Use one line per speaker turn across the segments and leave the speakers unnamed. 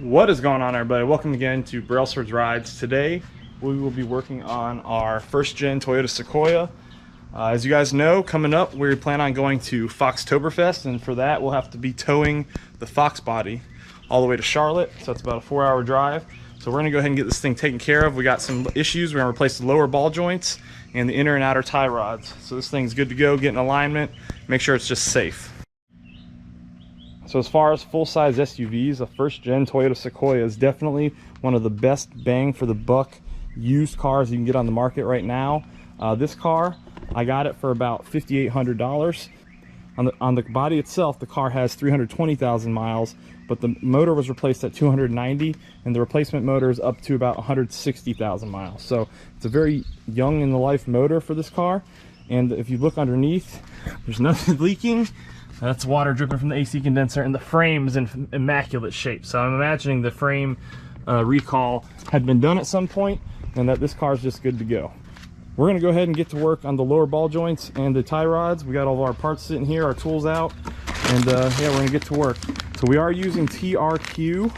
What is going on, everybody? Welcome again to Brailsford's Rides. Today we will be working on our first gen Toyota Sequoia. As you guys know, coming up we plan on going to Foxtoberfest, and for that we'll have to be towing the Foxbody all the way to Charlotte, so it's about a 4-hour drive. So we're going to go ahead and get this thing taken care of. We got some issues. We're going to replace the lower ball joints and the inner and outer tie rods. So this thing's good to go, get in alignment, make sure it's just safe. So as far as full-size SUVs, a first-gen Toyota Sequoia is definitely one of the best bang for the buck used cars you can get on the market right now. This car, I got it for about $5,800. On the body itself, the car has 320,000 miles, but the motor was replaced at 290, and the replacement motor is up to about 160,000 miles. So it's a very young in the life motor for this car. And if you look underneath, there's nothing leaking. That's water dripping from the AC condenser, and the frame's in immaculate shape. So I'm imagining the frame recall had been done at some point, and that this car is just good to go. We're going to go ahead and get to work on the lower ball joints and the tie rods. We got all of our parts sitting here, our tools out, and yeah, we're going to get to work. So we are using TRQ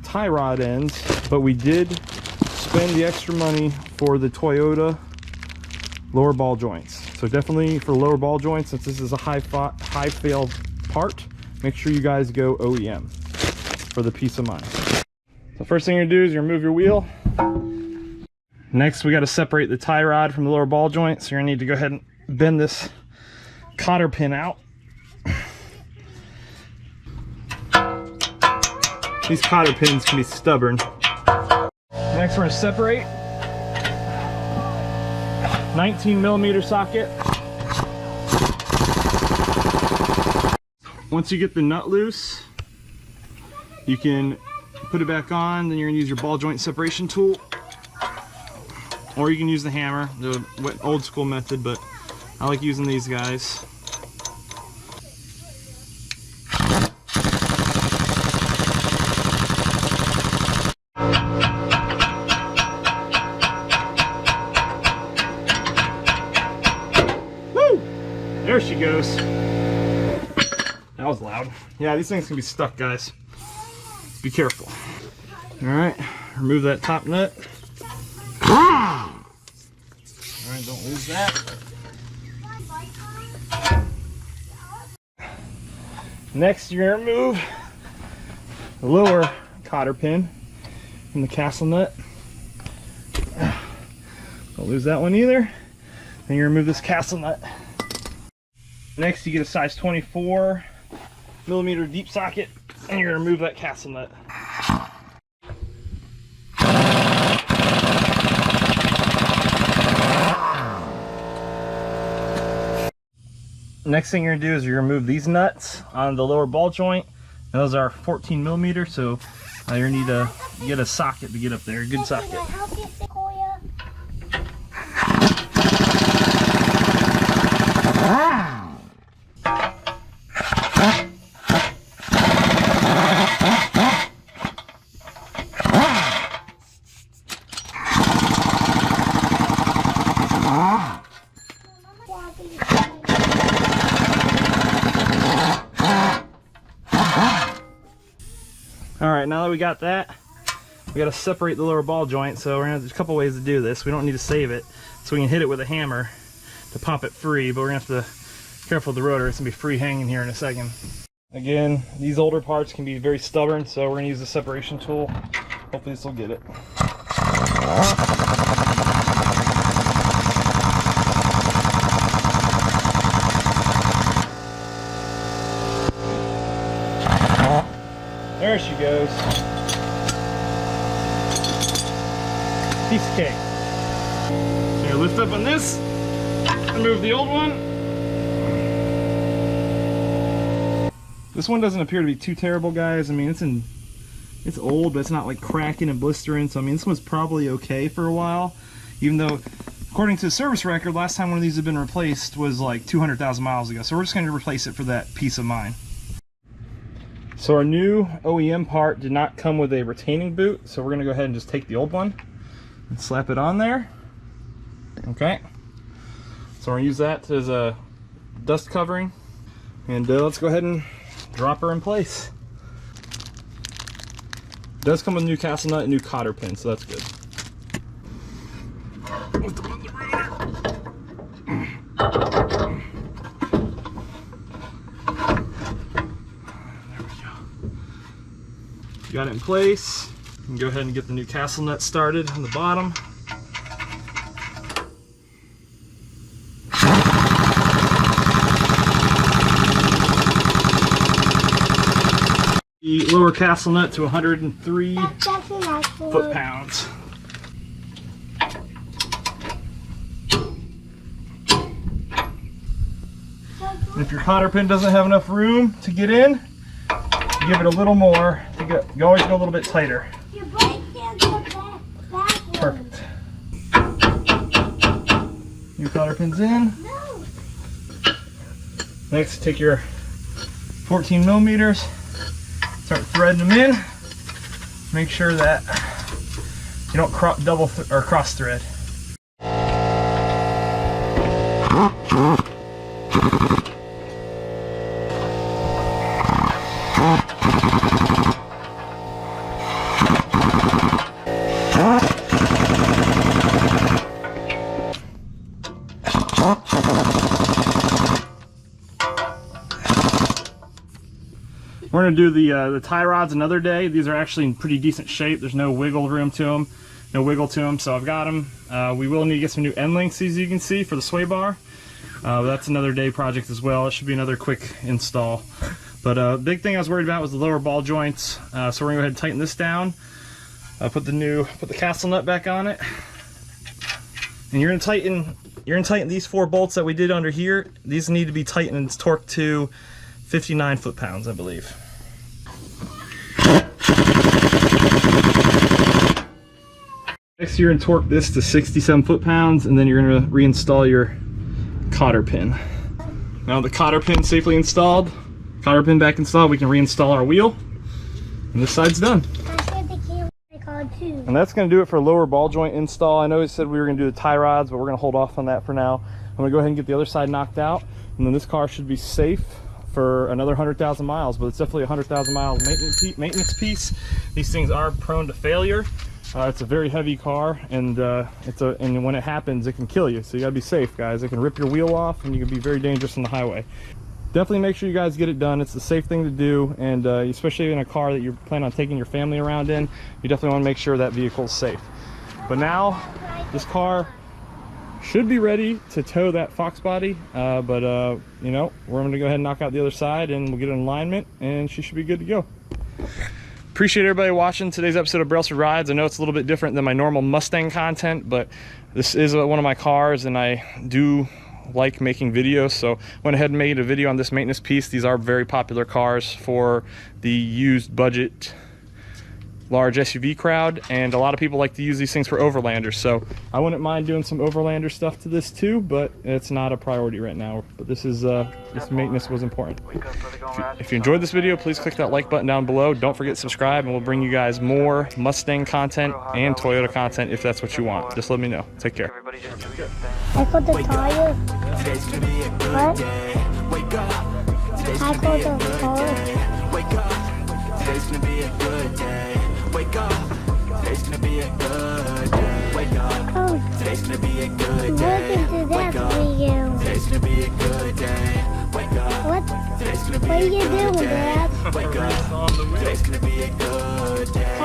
tie rod ends, but we did spend the extra money for the Toyota lower ball joints. So definitely for lower ball joints, since this is a high fail part, make sure you guys go OEM for the peace of mind. So first thing you're gonna do is you're gonna move your wheel. Next, we got to separate the tie rod from the lower ball joint. So you're gonna need to go ahead and bend this cotter pin out. These cotter pins can be stubborn. Next, we're gonna separate 19mm socket. Once you get the nut loose, you can put it back on. Then you're gonna use your ball joint separation tool, or you can use the hammer, the old school method, but I like using these guys. There she goes. That was loud. Yeah, these things can be stuck, guys. Be careful. Alright, remove that top nut. Alright, don't lose that. Next, you're going to remove the lower cotter pin from the castle nut. Don't lose that one either. Then you remove this castle nut. Next, you get a size 24mm deep socket, and you're going to remove that castle nut. Next thing you're going to do is you're going to remove these nuts on the lower ball joint. And those are 14mm, so you need to get a socket to get up there, a good socket. Alright, now that we got that, we got to separate the lower ball joint. So there's a couple ways to do this. We don't need to save it, so we can hit it with a hammer to pop it free, but we're going to have to be careful with the rotor. It's going to be free hanging here in a second. Again, these older parts can be very stubborn, so we're going to use the separation tool. Hopefully this will get it. There she goes. Piece of cake. So you lift up on this, remove the old one. This one doesn't appear to be too terrible, guys. I mean, it's old, but it's not like cracking and blistering. So I mean, this one's probably okay for a while, even though according to the service record, last time one of these had been replaced was like 200,000 miles ago. So we're just going to replace it for that peace of mind. So our new OEM part did not come with a retaining boot, so we're going to go ahead and just take the old one and slap it on there. Okay. So we're going to use that as a dust covering, and let's go ahead and drop her in place. does come with a new castle nut and new cotter pin, so that's good. Lift them on the there we go. Got it in place. You can go ahead and get the new castle nut started on the bottom. The lower castle nut to 103 foot-pounds. If your cotter pin doesn't have enough room to get in, give it a little more. You always go a little bit tighter. Perfect. New cotter pins in. Next, take your 14 millimeters. Start threading them in. Make sure that you don't cross thread. We're going to do the tie rods another day. These are actually in pretty decent shape. There's no wiggle room to them, no wiggle to them, so I've got them. We will need to get some new end links, as you can see, for the sway bar. That's another day project as well. It should be another quick install. But big thing I was worried about was the lower ball joints. So we're going to go ahead and tighten this down. Put the castle nut back on it. And you're going to tighten these 4 bolts that we did under here. These need to be tightened and torqued to 59 foot-pounds, I believe. Next, you're going to torque this to 67 foot-pounds, and then you're going to reinstall your cotter pin. Now the cotter pin safely installed, cotter pin back installed, we can reinstall our wheel, and this side's done. And that's going to do it for lower ball joint install. I know we said we were going to do the tie rods, but we're going to hold off on that for now. I'm going to go ahead and get the other side knocked out, and then this car should be safe for another 100,000 miles, but it's definitely a 100,000 mile maintenance piece. These things are prone to failure. It's a very heavy car, and and when it happens, it can kill you. So you gotta be safe, guys. It can rip your wheel off, and you can be very dangerous on the highway. Definitely make sure you guys get it done. It's the safe thing to do, and especially in a car that you plan on taking your family around in, you definitely want to make sure that vehicle is safe. But now, this car should be ready to tow that Foxbody, you know, we're going to go ahead and knock out the other side, and we'll get it in alignment, and she should be good to go. Appreciate everybody watching today's episode of Brailsford Rides. I know it's a little bit different than my normal Mustang content, but this is one of my cars, and I do like making videos, so went ahead and made a video on this maintenance piece. These are very popular cars for the used budget large SUV crowd, and a lot of people like to use these things for overlanders, so I wouldn't mind doing some overlander stuff to this too, but it's not a priority right now. But this maintenance was important. If you enjoyed this video, please click that like button down below. Don't forget to subscribe, and we'll bring you guys more Mustang content and Toyota content if that's what you want. Just let me know. Take care.
I got the tire. What? I got the tire.
Today's gonna be a good day. Wake up. Today's gonna be a good day. Wake up.
Oh.
Today's gonna be a good day.
What
Wake
is that
up.
video?
Today's gonna be a good day. Wake up.
What?
Today's gonna be
What are
a
you
good
doing,
day.
Dad?
Wake up. Today's gonna be a good day.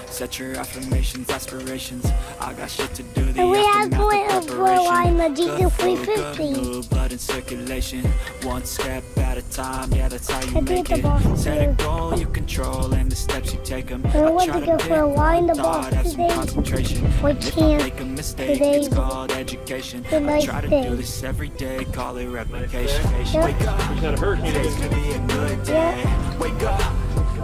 Set your affirmations, aspirations. I got shit to do.
And we have point of line the GT350.
Blood in circulation, one step at a time. Yeah, that's how you
I
make
did
it.
the box
Set a
too.
goal you control, and the steps you take them.
I want to go for a line the box
Have some
today.
concentration.
We
If I
can't
make a mistake,
today.
it's called education.
The
I
nice
try to
day.
do this every day, call it replication.
Yeah.
Wake up,
Had a hurricane.
today's gonna be a good day.
Yeah.
Wake up,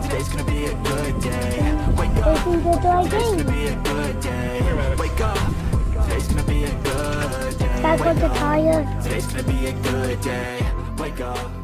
today's gonna be a good day. Wake
We
up,
can go to
today's
again.
gonna be a good day. Wake up, today's gonna be a good day.
I got the tire.
Today's gonna be a good day. Wake up.